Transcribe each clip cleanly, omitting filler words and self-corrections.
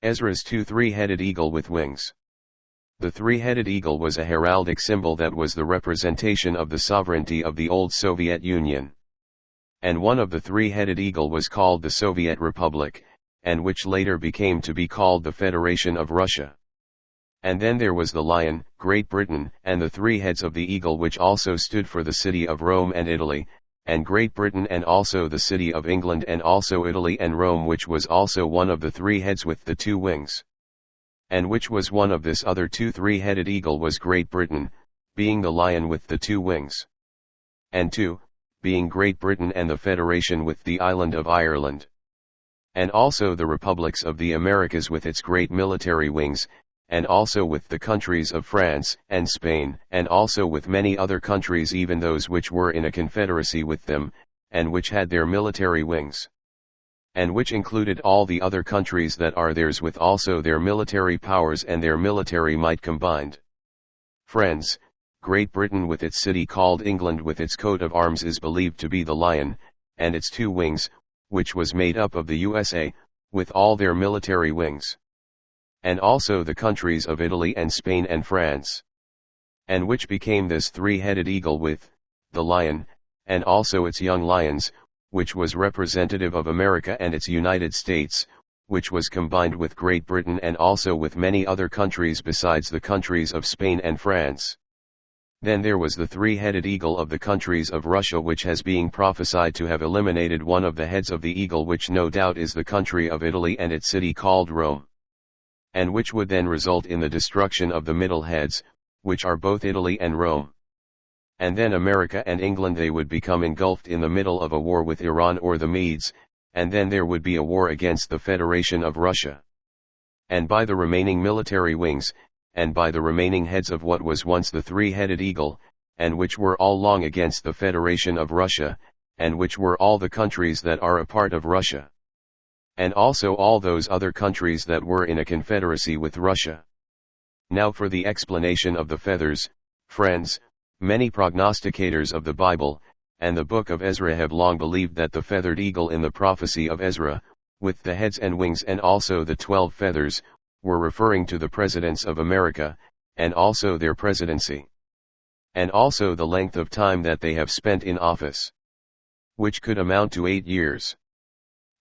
Ezra's three-headed eagle with wings. The three-headed eagle was a heraldic symbol that was the representation of the sovereignty of the old Soviet Union. And one of the three-headed eagle was called the Soviet Republic, and which later became to be called the Federation of Russia. And then there was the lion, Great Britain, and the three heads of the eagle which also stood for the city of Rome and Italy, and Great Britain and also the city of England and also Italy and Rome, which was also one of the three heads with the two wings. And which was one of this other two three-headed eagle was Great Britain, being the lion with the two wings. And two, being Great Britain and the Federation with the island of Ireland. And also the republics of the Americas with its great military wings, and also with the countries of France and Spain, and also with many other countries, even those which were in a confederacy with them, and which had their military wings. And which included all the other countries that are theirs with also their military powers and their military might combined. Friends, Great Britain with its city called England with its coat of arms is believed to be the lion, and its two wings, which was made up of the USA, with all their military wings. And also the countries of Italy and Spain and France. And which became this three-headed eagle with, the lion, and also its young lions, which was representative of America and its United States, which was combined with Great Britain and also with many other countries besides the countries of Spain and France. Then there was the three-headed eagle of the countries of Russia, which has being prophesied to have eliminated one of the heads of the eagle, which no doubt is the country of Italy and its city called Rome. And which would then result in the destruction of the middle heads, which are both Italy and Rome. And then America and England, they would become engulfed in the middle of a war with Iran or the Medes, and then there would be a war against the Federation of Russia. And by the remaining military wings, and by the remaining heads of what was once the three-headed eagle, and which were all long against the Federation of Russia, and which were all the countries that are a part of Russia. And also all those other countries that were in a confederacy with Russia. Now for the explanation of the feathers, friends, many prognosticators of the Bible, and the book of Ezra have long believed that the feathered eagle in the prophecy of Ezra, with the heads and wings and also the 12 feathers, were referring to the presidents of America, and also their presidency. And also the length of time that they have spent in office. Which could amount to 8 years.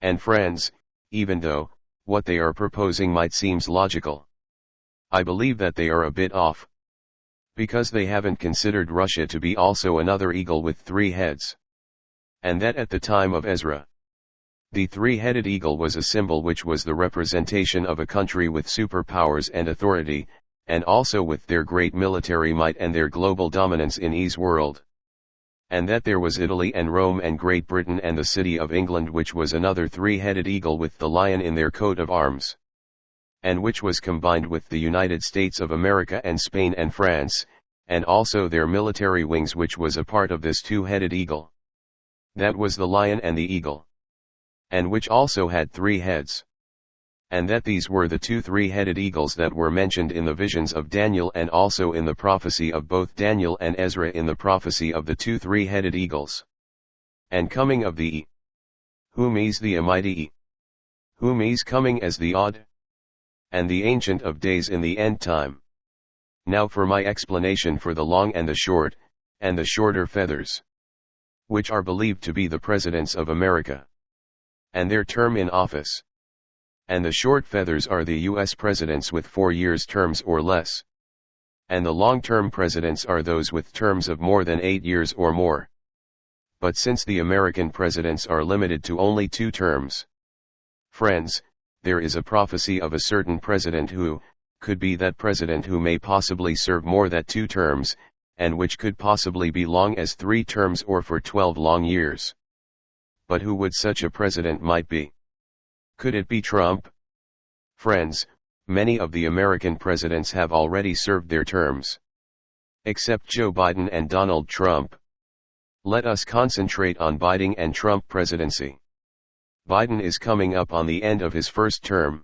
And friends, even though, what they are proposing might seems logical, I believe that they are a bit off. Because they haven't considered Russia to be also another eagle with 3 heads. And that at the time of Ezra, the three-headed eagle was a symbol which was the representation of a country with superpowers and authority, and also with their great military might and their global dominance in E's world. And that there was Italy and Rome and Great Britain and the city of England, which was another three-headed eagle with the lion in their coat of arms. And which was combined with the United States of America and Spain and France, and also their military wings, which was a part of this two-headed eagle. That was the lion and the eagle. And which also had 3 heads. And that these were the 2 three-headed eagles that were mentioned in the visions of Daniel and also in the prophecy of both Daniel and Ezra in the prophecy of the 2 three-headed eagles. And coming of the E. Whom is the Almighty E. Whom is coming as the odd. And the Ancient of Days in the end time. Now for my explanation for the long and the short, and the shorter feathers. Which are believed to be the presidents of America. And their term in office. And the short feathers are the U.S. presidents with 4 years terms or less. And the long-term presidents are those with terms of more than 8 years or more. But since the American presidents are limited to only 2 terms. Friends, there is a prophecy of a certain president who, could be that president who may possibly serve more than 2 terms, and which could possibly be long as 3 terms or for 12 long years. But who would such a president might be? Could it be Trump? Friends, many of the American presidents have already served their terms. Except Joe Biden and Donald Trump. Let us concentrate on Biden and Trump presidency. Biden is coming up on the end of his first term.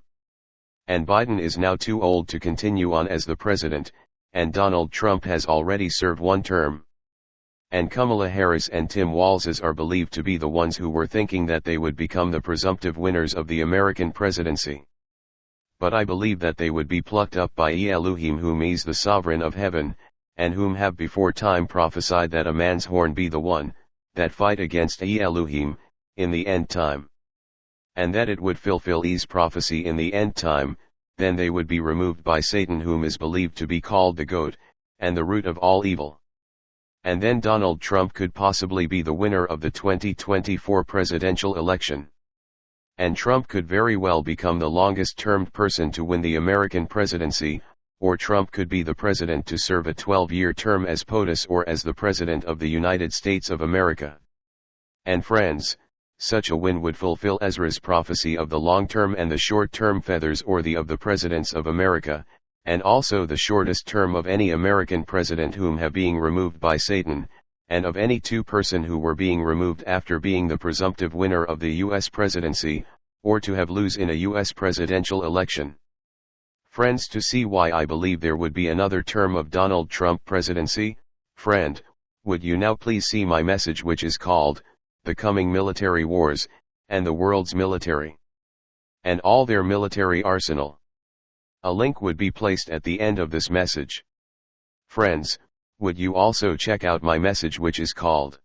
And Biden is now too old to continue on as the president, and Donald Trump has already served 1 term. And Kamala Harris and Tim Walz are believed to be the ones who were thinking that they would become the presumptive winners of the American presidency. but I believe that they would be plucked up by Elu'hym, whom is the sovereign of heaven, and whom have before time prophesied that a man's horn be the one, that fight against Elu'hym, in the end time. And that it would fulfill his prophecy in the end time, then they would be removed by Satan, whom is believed to be called the goat, and the root of all evil. And then Donald Trump could possibly be the winner of the 2024 presidential election. And Trump could very well become the longest-termed person to win the American presidency, or Trump could be the president to serve a 12-year term as POTUS or as the President of the United States of America. And friends, such a win would fulfill Ezra's prophecy of the long-term and the short-term feathers, or the of the presidents of America, and also the shortest term of any American president whom have being removed by Satan, and of any two-person who were being removed after being the presumptive winner of the U.S. presidency, or to have lose in a U.S. presidential election. Friends, to see why I believe there would be another term of Donald Trump presidency, friend, would you now please see my message, which is called, The Coming Military Wars, and the World's Military, and all their military arsenal. A link would be placed at the end of this message. Friends, would you also check out my message, which is called,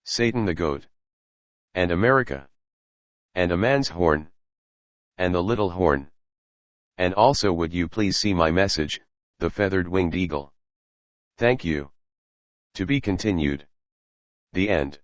Satan the Goat, and America, and a man's horn, and the little horn. And also would you please see my message, The Feathered Winged Eagle. Thank you. To be continued. The end.